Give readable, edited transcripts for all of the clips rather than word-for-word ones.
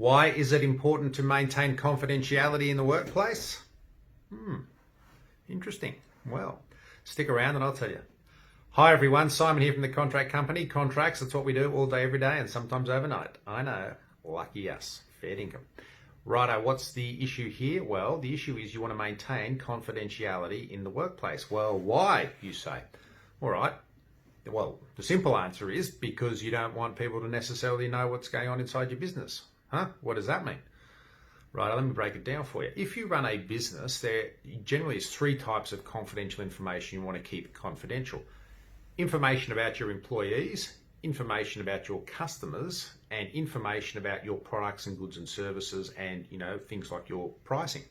Why is it important to maintain confidentiality in the workplace? Interesting. Well, stick around and I'll tell you. Hi everyone, Simon here from the Contract Company. Contracts, that's what we do all day, every day, and sometimes overnight. I know, lucky us, fair income. Righto, what's the issue here? Well, the issue is you want to maintain confidentiality in the workplace. Well, why, you say? All right. Well, the simple answer is because you don't want people to necessarily know what's going on inside your business. Huh? What does that mean? Right, let me break it down for you. If you run a business, there generally is three types of confidential information you want to keep confidential. Information about your employees, information about your customers, and information about your products and goods and services and, things like your pricing.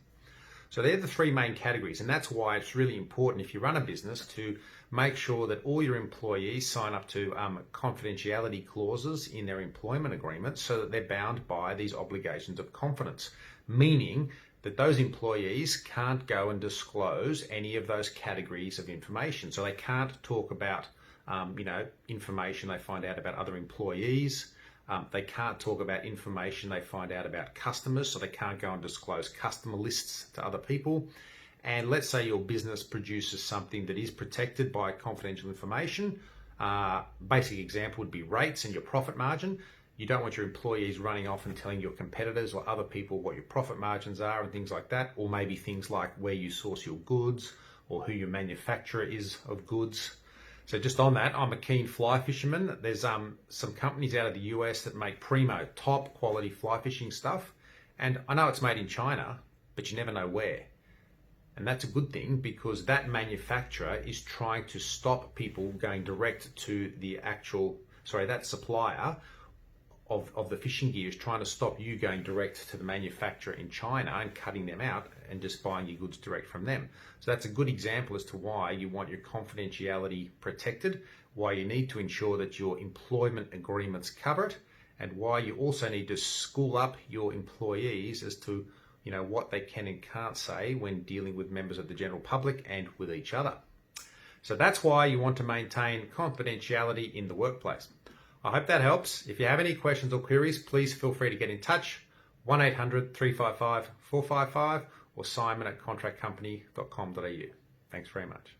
So they're the three main categories, and that's why it's really important if you run a business to make sure that all your employees sign up to confidentiality clauses in their employment agreements so that they're bound by these obligations of confidence, meaning that those employees can't go and disclose any of those categories of information. So they can't talk about, information they find out about other employees. They can't talk about information they find out about customers, so they can't go and disclose customer lists to other people. And let's say your business produces something that is protected by confidential information. Basic example would be rates and your profit margin. You don't want your employees running off and telling your competitors or other people what your profit margins are and things like that, or maybe things like where you source your goods or who your manufacturer is of goods. So just on that, I'm a keen fly fisherman. There's some companies out of the US that make primo, top quality fly fishing stuff. And I know it's made in China, but you never know where. And that's a good thing because that manufacturer is trying to stop people going direct to that supplier of the fishing gear is trying to stop you going direct to the manufacturer in China and cutting them out and just buying your goods direct from them. So that's a good example as to why you want your confidentiality protected, why you need to ensure that your employment agreements cover it, and why you also need to school up your employees as to what they can and can't say when dealing with members of the general public and with each other. So that's why you want to maintain confidentiality in the workplace. I hope that helps. If you have any questions or queries, please feel free to get in touch. 1-800-355-455 or simon@contractcompany.com.au. Thanks very much.